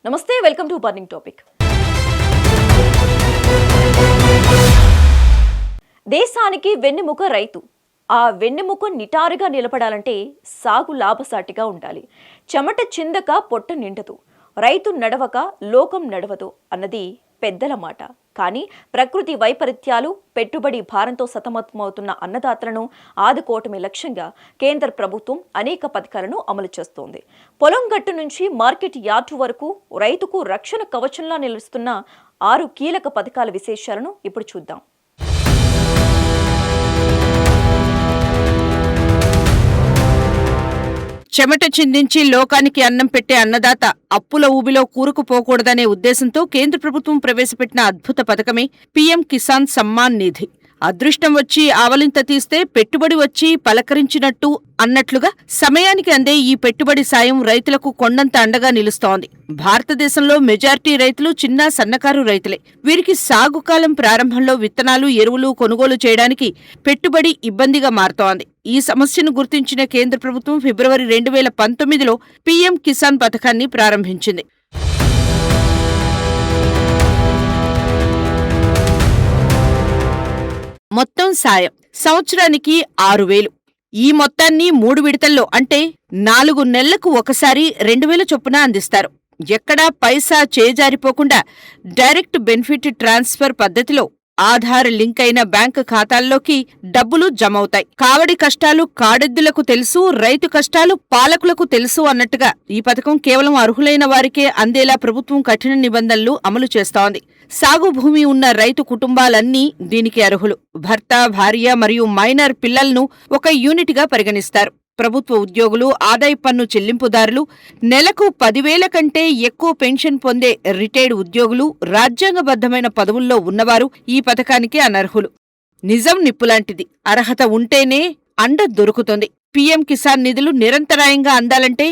నమస్తే, welcome to burning topic. దేశానికి వెన్నెముక రైతు. ఆ వెన్నెముక నిటారుగా నిలబడాలంటే సాగు లాభసాటిగా ఉండాలి. చెమట చిందక పొట్ట నిండదు, రైతు నడవక లోకం నడవదు అన్నది పెద్దల మాట. కానీ ప్రకృతి వైపరీత్యాలు, పెట్టుబడి భారంతో సతమతమవుతున్న అన్నదాతలను ఆదుకోవటమే లక్ష్యంగా కేంద్ర ప్రభుత్వం అనేక పథకాలను అమలు చేస్తోంది. పొలం గట్టు నుంచి మార్కెట్ యార్డు వరకు రైతుకు రక్షణ కవచంలా నిలుస్తున్న 6 కీలక పథకాల విశేషాలను ఇప్పుడు చూద్దాం. చెమట చిందించి లోకానికి అన్నం పెట్టే అన్నదాత అప్పుల ఊబిలో కూరుకుపోకూడదనే ఉద్దేశంతో కేంద్ర ప్రభుత్వం ప్రవేశపెట్టిన అద్భుత పథకమే పీఎం కిసాన్ సమ్మాన్ నిధి. అదృష్టం వచ్చి ఆవలింత తీస్తే పెట్టుబడి వచ్చి పలకరించినట్టు అన్నట్లుగా సమయానికి అందే ఈ పెట్టుబడి సాయం రైతులకు కొండంత అండగా నిలుస్తోంది. భారతదేశంలో మెజారిటీ రైతులు చిన్న సన్నకారు రైతులే. వీరికి సాగుకాలం ప్రారంభంలో విత్తనాలు, ఎరువులు కొనుగోలు చేయడానికి పెట్టుబడి ఇబ్బందిగా మారుతోంది. ఈ సమస్యను గుర్తించిన కేంద్ర ప్రభుత్వం ఫిబ్రవరి 2019లో పీఎం కిసాన్ పథకాన్ని ప్రారంభించింది. మొత్తం సాయం సంవత్సరానికి 6,000. ఈ మొత్తాన్ని 3 విడతల్లో అంటే 4 నెలలకు ఒకసారి 2,000 చొప్పున అందిస్తారు. ఎక్కడా పైసా చేజారిపోకుండా డైరెక్ట్ బెనిఫిట్ ట్రాన్స్ఫర్ పద్ధతిలో ఆధార్ లింక్ అయిన బ్యాంకు ఖాతాల్లోకి డబ్బులు జమవుతాయి. కావడి కష్టాలు కాడెద్దులకు తెలుసు, రైతు కష్టాలు పాలకులకు తెలుసు అన్నట్టుగా ఈ పథకం కేవలం అర్హులైన వారికే అందేలా ప్రభుత్వం కఠిన నిబంధనలు అమలు చేస్తోంది. సాగు భూమి ఉన్న రైతు కుటుంబాలన్నీ దీనికి అర్హులు. భర్త, భార్య మరియు మైనర్ పిల్లలను ఒక యూనిట్గా పరిగణిస్తారు. ప్రభుత్వ ఉద్యోగులు, ఆదాయ పన్ను చెల్లింపుదారులు, నెలకు 10,000 కంటే ఎక్కువ పెన్షన్ పొందే రిటైర్డ్ ఉద్యోగులు, రాజ్యాంగబద్ధమైన పదవుల్లో ఉన్నవారు ఈ పథకానికి అనర్హులు. నిజం నిప్పులాంటిది. అర్హత ఉంటేనే అండ దొరుకుతుంది. పీఎం కిసాన్ నిధులు నిరంతరాయంగా అందాలంటే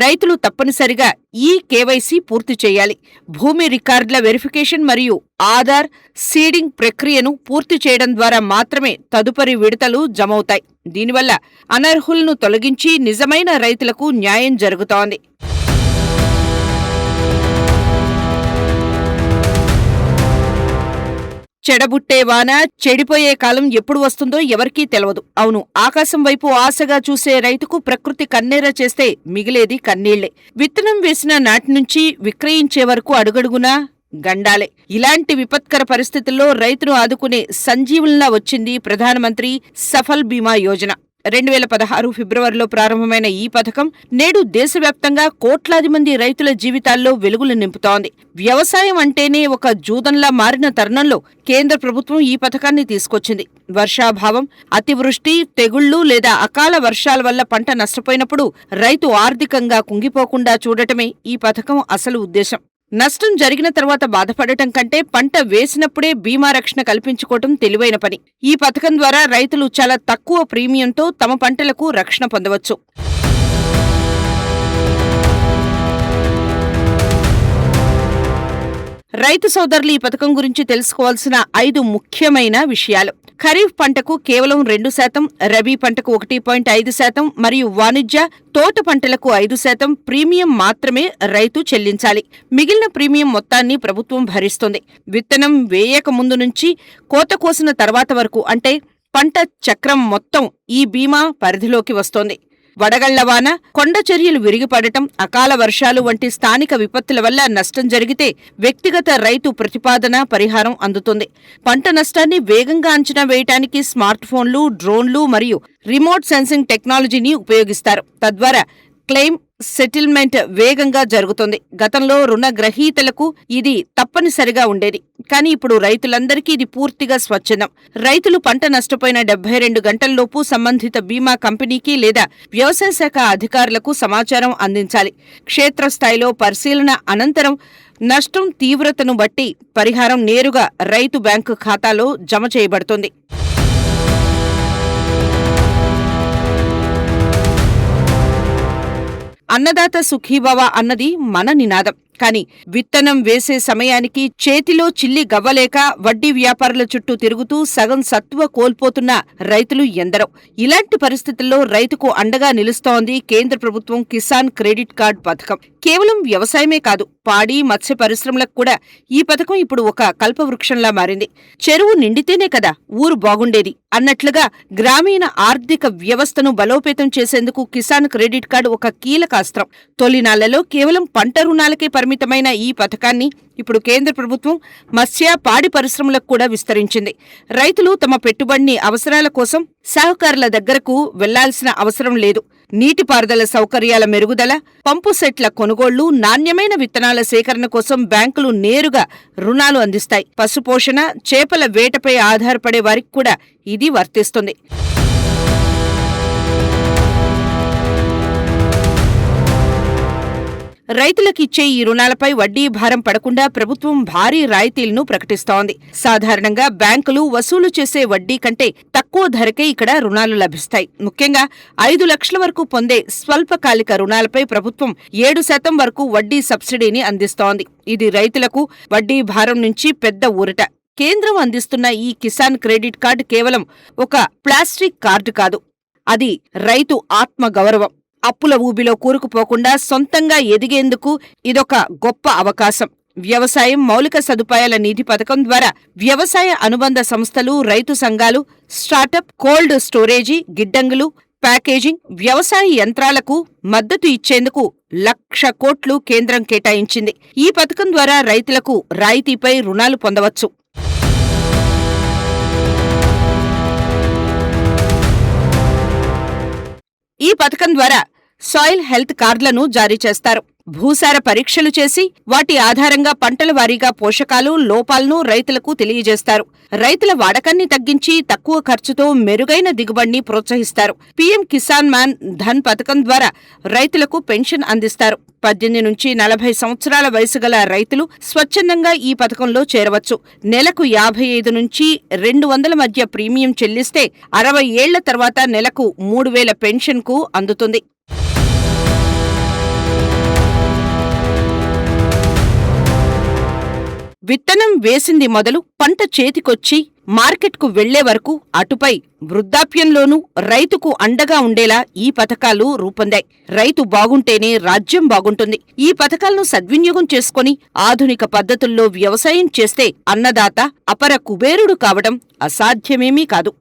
రైతులు తప్పనిసరిగా ఈ కేవైసీ పూర్తి చేయాలి. భూమి రికార్డుల వెరిఫికేషన్ మరియు ఆధార్ సీడింగ్ ప్రక్రియను పూర్తి చేయడం ద్వారా మాత్రమే తదుపరి విడతలు జమవుతాయి. దీనివల్ల అనర్హులను తొలగించి నిజమైన రైతులకు న్యాయం జరుగుతోంది. చెడబుట్టే వాన, చెడిపోయే కాలం ఎప్పుడు వస్తుందో ఎవరికీ తెలవదు. అవును, ఆకాశం వైపు ఆశగా చూసే రైతుకు ప్రకృతి కన్నెర చేస్తే మిగిలేది కన్నీళ్లే. విత్తనం వేసిన నాటి నుంచి విక్రయించే వరకు అడుగడుగునా గండాలే. ఇలాంటి విపత్కర పరిస్థితుల్లో రైతును ఆదుకునే సంజీవుల్లా వచ్చింది ప్రధానమంత్రి సఫల్ బీమా యోజన. 2016 ఫిబ్రవరిలో ప్రారంభమైన ఈ పథకం నేడు దేశవ్యాప్తంగా కోట్లాది మంది రైతుల జీవితాల్లో వెలుగులు నింపుతోంది. వ్యవసాయం అంటేనే ఒక జూదంలా మారిన తరుణంలో కేంద్ర ప్రభుత్వం ఈ పథకాన్ని తీసుకొచ్చింది. వర్షాభావం, అతివృష్టి, తెగుళ్లు లేదా అకాల వర్షాల వల్ల పంట నష్టపోయినప్పుడు రైతు ఆర్థికంగా కుంగిపోకుండా చూడటమే ఈ పథకం అసలు ఉద్దేశం. నష్టం జరిగిన తర్వాత బాధపడటం కంటే పంట వేసినప్పుడే బీమా రక్షణ కల్పించుకోవటం తెలివైన పని. ఈ పథకం ద్వారా రైతులు చాలా తక్కువ ప్రీమియంతో తమ పంటలకు రక్షణ పొందవచ్చు. రైతు సోదరులు ఈ పథకం గురించి తెలుసుకోవాల్సిన 5 ముఖ్యమైన విషయాలు. ఖరీఫ్ పంటకు కేవలం 2%, రబీ పంటకు 1.5% మరియు వాణిజ్య, తోట పంటలకు 5% ప్రీమియం మాత్రమే రైతు చెల్లించాలి. మిగిలిన ప్రీమియం మొత్తాన్ని ప్రభుత్వం భరిస్తుంది. విత్తనం వేయక ముందు నుంచి కోత కోసిన తర్వాత వరకు అంటే పంట చక్రం మొత్తం ఈ బీమా పరిధిలోకి వస్తోంది. వడగళ్లవాన, కొండ చర్యలు విరిగిపడటం, అకాల వర్షాలు వంటి స్థానిక విపత్తుల వల్ల నష్టం జరిగితే వ్యక్తిగత రైతు ప్రతిపాదన పరిహారం అందుతుంది. పంట నష్టాన్ని వేగంగా అంచనా వేయటానికి స్మార్ట్ ఫోన్లు, డ్రోన్లు మరియు రిమోట్ సెన్సింగ్ టెక్నాలజీని ఉపయోగిస్తారు. తద్వారా క్లెయిమ్ సెటిల్మెంట్ వేగంగా జరుగుతుంది. గతంలో రుణగ్రహీతలకు ఇది తప్పనిసరిగా ఉండేది, కానీ ఇప్పుడు రైతులందరికీ ఇది పూర్తిగా స్వచ్ఛందం. రైతులు పంట నష్టపోయిన 72 గంటల్లోపు సంబంధిత బీమా కంపెనీకి లేదా వ్యవసాయ శాఖ అధికారులకు సమాచారం అందించాలి. క్షేత్రస్థాయిలో పరిశీలన అనంతరం నష్టం తీవ్రతను బట్టి పరిహారం నేరుగా రైతు బ్యాంకు ఖాతాలో జమ చేయబడుతుంది. అన్నదాత సుఖీభవ అన్నది మన నినాదం. కానీ విత్తనం వేసే సమయానికి చేతిలో చిల్లి గవ్వలేక వడ్డీ వ్యాపారుల చుట్టూ తిరుగుతూ సగం సత్వ కోల్పోతున్న రైతులు ఎందరో. ఇలాంటి పరిస్థితుల్లో రైతుకు అండగా నిలుస్తోంది కేంద్ర ప్రభుత్వం కిసాన్ క్రెడిట్ కార్డ్ పథకం. కేవలం వ్యవసాయమే కాదు, పాడి, మత్స్య పరిశ్రమలకు కూడా ఈ పథకం ఇప్పుడు ఒక కల్పవృక్షంలా మారింది. చెరువు నిండితేనే కదా ఊరు బాగుండేది అన్నట్లుగా గ్రామీణ ఆర్థిక వ్యవస్థను బలోపేతం చేసేందుకు కిసాన్ క్రెడిట్ కార్డు ఒక కీలక అస్త్రం. తొలినాళ్లలో కేవలం పంట రుణాలకే పరిమితమైన ఈ పథకాన్ని ఇప్పుడు కేంద్ర ప్రభుత్వం మత్స్య, పాడి పరిశ్రమలకు కూడా విస్తరించింది. రైతులు తమ పెట్టుబడిని అవసరాల కోసం సహకారుల దగ్గరకు వెళ్లాల్సిన అవసరం లేదు. నీటిపారుదల సౌకర్యాల మెరుగుదల, పంపు సెట్ల కొనుగోళ్లు, నాణ్యమైన విత్తనాల సేకరణ కోసం బ్యాంకులు నేరుగా రుణాలు అందిస్తాయి. పశుపోషణ, చేపల వేటపై ఆధారపడే వారికి కూడా ఇది వర్తిస్తుంది. రైతులకిచ్చే ఈ రుణాలపై వడ్డీ భారం పడకుండా ప్రభుత్వం భారీ రాయితీలను ప్రకటిస్తోంది. సాధారణంగా బ్యాంకులు వసూలు చేసే వడ్డీ కంటే తక్కువ ధరకే ఇక్కడ రుణాలు లభిస్తాయి. ముఖ్యంగా 5 లక్షల వరకు పొందే స్వల్పకాలిక రుణాలపై ప్రభుత్వం 7% వరకు వడ్డీ సబ్సిడీని అందిస్తోంది. ఇది రైతులకు వడ్డీ భారం నుంచి పెద్ద ఊరట. కేంద్రం అందిస్తున్న ఈ కిసాన్ క్రెడిట్ కార్డు కేవలం ఒక ప్లాస్టిక్ కార్డు కాదు, అది రైతు ఆత్మగౌరవం. అప్పుల ఊబిలో కూరుకుపోకుండా సొంతంగా ఎదిగేందుకు ఇదొక గొప్ప అవకాశం. వ్యవసాయం మౌలిక సదుపాయాల నిధి పథకం ద్వారా వ్యవసాయ అనుబంధ సంస్థలు, రైతు సంఘాలు, స్టార్టప్, కోల్డ్ స్టోరేజీ, గిడ్డంగులు, ప్యాకేజింగ్, వ్యవసాయ యంత్రాలకు మద్దతు ఇచ్చేందుకు 1,00,000 కోట్లు కేంద్రం కేటాయించింది. ఈ పథకం ద్వారా రైతులకు రాయితీపై రుణాలు పొందవచ్చు. ఈ పథకం ద్వారా సాయిల్ హెల్త్ కార్డులను జారీ చేస్తారు. భూసార పరీక్షలు చేసి వాటి ఆధారంగా పంటల వారీగా పోషకాలు, లోపాలను రైతులకు తెలియజేస్తారు. రైతుల వాడకాన్ని తగ్గించి తక్కువ ఖర్చుతో మెరుగైన దిగుబడిని ప్రోత్సహిస్తారు. పీఎం కిసాన్ మాన్ ధన్ పథకం ద్వారా రైతులకు పెన్షన్ అందిస్తారు. 18 నుంచి 40 సంవత్సరాల వయసు గల రైతులు స్వచ్ఛందంగా ఈ పథకంలో చేరవచ్చు. నెలకు 55 నుంచి 200 మధ్య ప్రీమియం చెల్లిస్తే 60 ఏళ్ల తర్వాత నెలకు 3,000 పెన్షన్కు అందుతుంది. విత్తనం వేసింది మొదలు పంట చేతికొచ్చి మార్కెట్కు వెళ్లే వరకు అటుపై వృద్ధాప్యంలోనూ రైతుకు అండగా ఉండేలా ఈ పథకాలు రూపొందాయి. రైతు బాగుంటేనే రాజ్యం బాగుంటుంది. ఈ పథకాలను సద్వినియోగం చేసుకుని ఆధునిక పద్ధతుల్లో వ్యవసాయం చేస్తే అన్నదాత అపర కుబేరుడు కావడం అసాధ్యమేమీ కాదు.